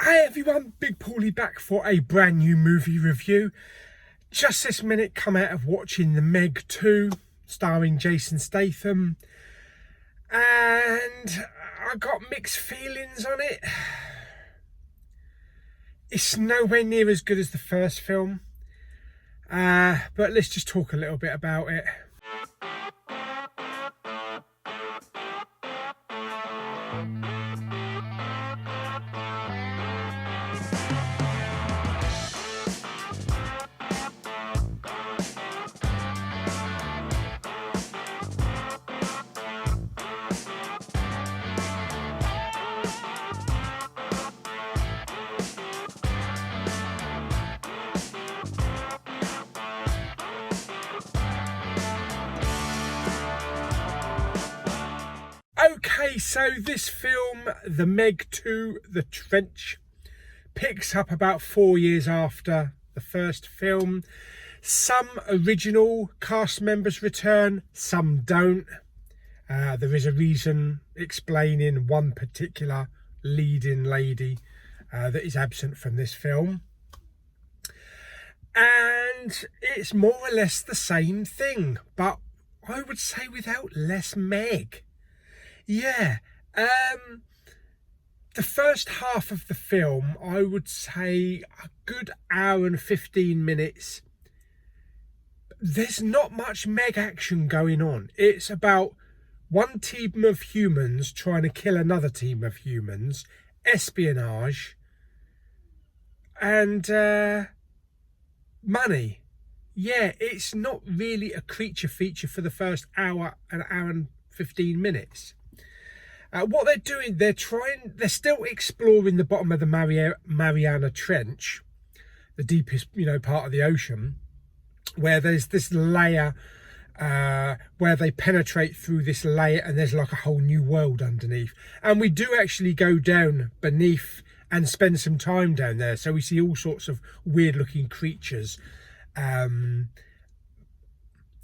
Hey everyone, Big Pauly back for a brand new movie review. Just this minute come out of watching The Meg 2 starring Jason Statham, and I got mixed feelings on it. It's nowhere near as good as the first film, but let's just talk a little bit about it. Okay, so this film, The Meg 2, The Trench, picks up about 4 years after the first film. Some original cast members return, some don't. There is a reason explaining one particular leading lady that is absent from this film. And it's more or less the same thing, but I would say without less Meg. Yeah, the first half of the film, I would say a good hour and 15 minutes. There's not much Meg action going on. It's about one team of humans trying to kill another team of humans, espionage, and money. Yeah, it's not really a creature feature for the first hour, an hour and 15 minutes. What they're doing, they're still exploring the bottom of the Mariana Trench, the deepest, part of the ocean, where there's this layer, where they penetrate through this layer, and there's like a whole new world underneath. And we do actually go down beneath and spend some time down there, so we see all sorts of weird-looking creatures. But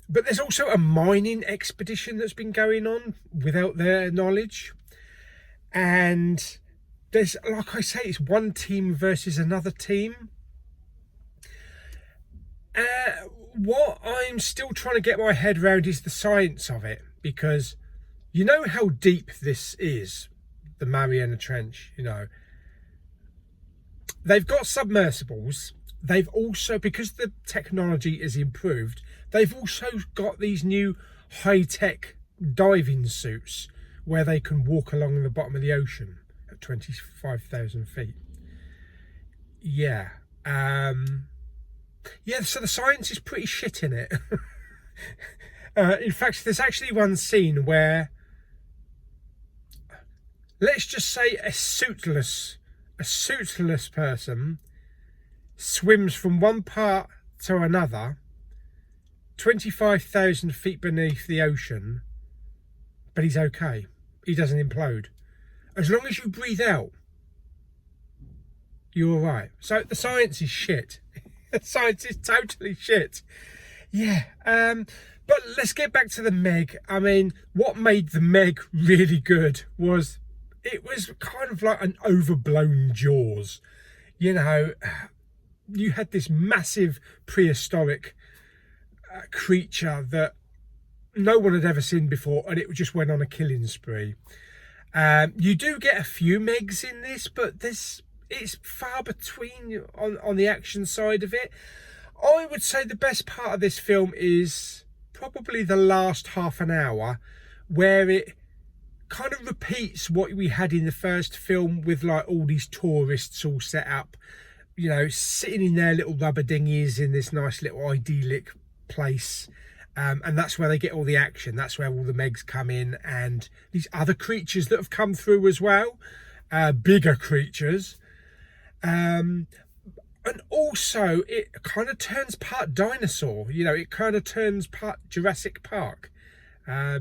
there's also a mining expedition that's been going on without their knowledge. And there's, like I say, it's one team versus another team. What I'm still trying to get my head around is the science of it, because you know how deep this is, the Mariana Trench, They've got submersibles. They've also, because the technology is improved, they've also got these new high-tech diving suits where they can walk along the bottom of the ocean at 25,000 feet. Yeah. Yeah, so the science is pretty shit in it. In fact, there's actually one scene where, let's just say a suitless person swims from one part to another, 25,000 feet beneath the ocean, but he's okay. He doesn't implode. As long as you breathe out, you're all right. So the science is shit. The science is totally shit. Yeah. But let's get back to the Meg. I mean, what made the Meg really good was it was kind of like an overblown Jaws. You had this massive prehistoric creature that no one had ever seen before, and it just went on a killing spree. You do get a few Megs in this, but it's far between on the action side of it. I would say the best part of this film is probably the last half an hour, where it kind of repeats what we had in the first film with like all these tourists all set up, sitting in their little rubber dinghies in this nice little idyllic place. And that's where they get all the action. That's where all the Megs come in, and these other creatures that have come through as well, bigger creatures. And also it kind of turns part dinosaur, it kind of turns part Jurassic Park,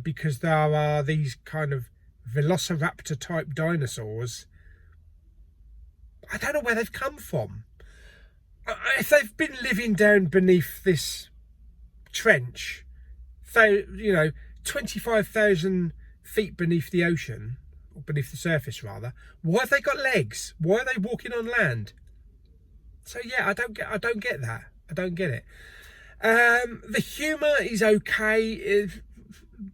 because there are these kind of velociraptor type dinosaurs. I don't know where they've come from. If they've been living down beneath this trench, 25,000 feet beneath the ocean, beneath the surface rather. Why have they got legs? Why are they walking on land? So yeah, I don't get that. I don't get it. The humour is okay.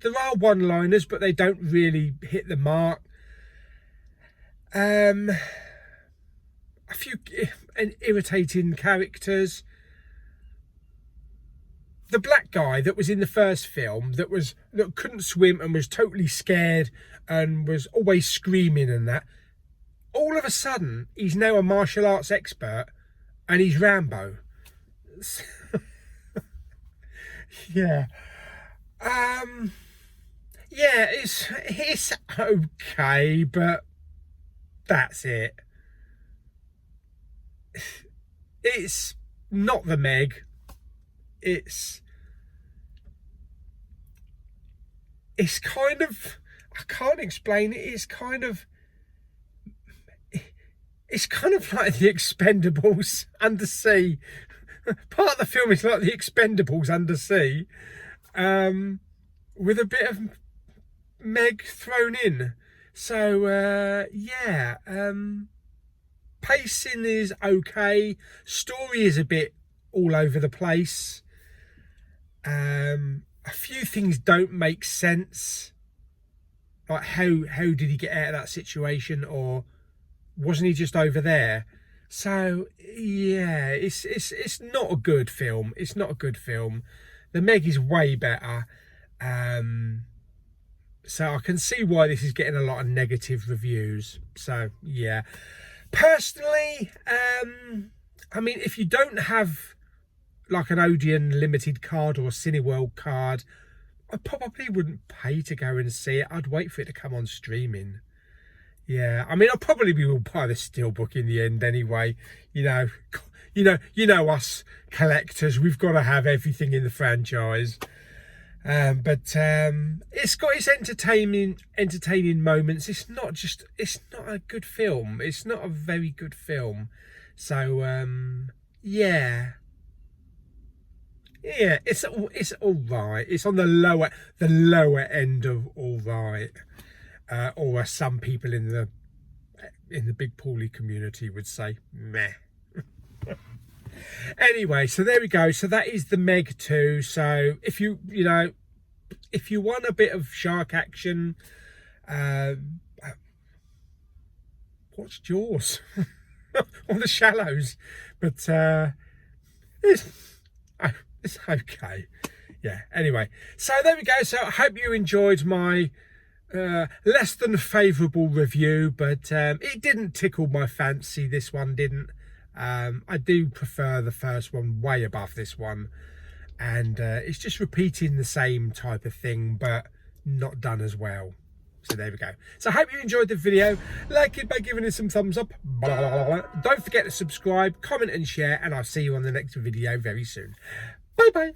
There are one-liners, but they don't really hit the mark. A few irritating characters. The black guy that was in the first film that couldn't swim and was totally scared and was always screaming and that, all of a sudden he's now a martial arts expert and he's Rambo. Yeah. Yeah, it's okay, but that's it. It's not the Meg. It's kind of, I can't explain it. It's kind of like the Expendables undersea. Part of the film is like the Expendables undersea, with a bit of Meg thrown in. So yeah, pacing is okay. Story is a bit all over the place. A few things don't make sense, like how did he get out of that situation, or wasn't he just over there? So yeah, it's not a good film. It's not a good film. The Meg is way better. So I can see why this is getting a lot of negative reviews. So yeah, personally, I mean, if you don't have like an Odeon limited card or a Cineworld card, I probably wouldn't pay to go and see it. I'd wait for it to come on streaming. Yeah, I mean, I'll probably will buy the steelbook in the end anyway. You know us collectors, we've got to have everything in the franchise. But it's got its entertaining moments. It's not a good film. It's not a very good film. So yeah, it's all right. It's on the lower end of all right, or as some people in the big Pauly community would say, meh. Anyway, so there we go. So that is the Meg 2. So if you want a bit of shark action, watch Jaws or The Shallows. But it's okay. Yeah, anyway, so there we go. So I hope you enjoyed my less than favourable review, but it didn't tickle my fancy. This one didn't. I do prefer the first one way above this one, and it's just repeating the same type of thing but not done as well. So there we go. So I hope you enjoyed the video. Like it by giving it some thumbs up. Blah, blah, blah, blah. Don't forget to subscribe, comment and share, and I'll see you on the next video very soon. Bye bye.